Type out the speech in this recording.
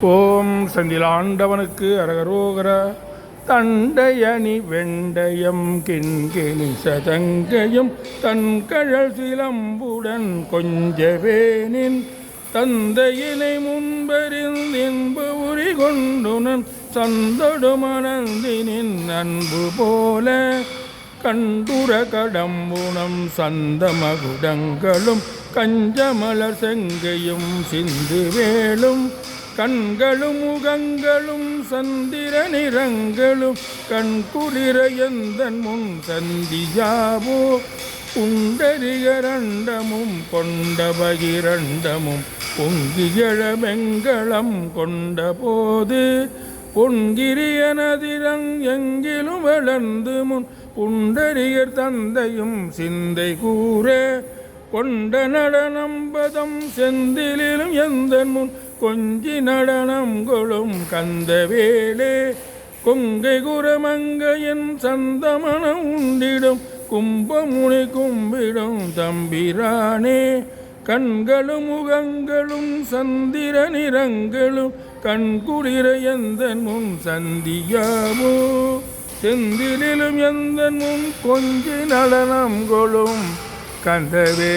ஓம் செந்திலாண்டவனுக்கு அரகரோகர. தண்டையணி வெண்டயம் கிண்கிணி சதங்கையும் தன்கழல் சிலம்புடன் கொஞ்சவேனின் தந்தையினை முன்பறிந்தின்பு உரி கொண்டுனன் சந்தொடு மணந்தினின் அன்பு போல கண்டுர கடம்புணம் சந்த மகுடங்களும் கஞ்சமலர் செங்கையும் சிந்து வேலும் கண்களும் முகங்களும் சந்திர நிறங்களும் கண்குளிர எந்தன் முன் சந்தியாவோ குண்டரிகரண்டமும் கொண்ட பகிரண்டமும் பொங்கியழ வெங்களம் கொண்ட போது பொன்கிரியனதிரங் எங்கிலும் வளர்ந்து முன் புண்டரிகர் தந்தையும் சிந்தை கூற கொண்ட நடனம்பதம் செந்திலும் எந்தன் முன் கொஞ்சி நடனம் கொளும் கந்தவேளே கொங்கை குரமங்கையின் சந்தமன உண்டிடும் கும்பமுனை கும்பிடும் தம்பிரானே கண்களும் முகங்களும் சந்திர நிறங்களும் கண்குளிர எந்தன் முன் சந்தியாவோ செந்திலும் எந்தன் முன் கொஞ்சி நடனம் கொளும் கந்தவேளே.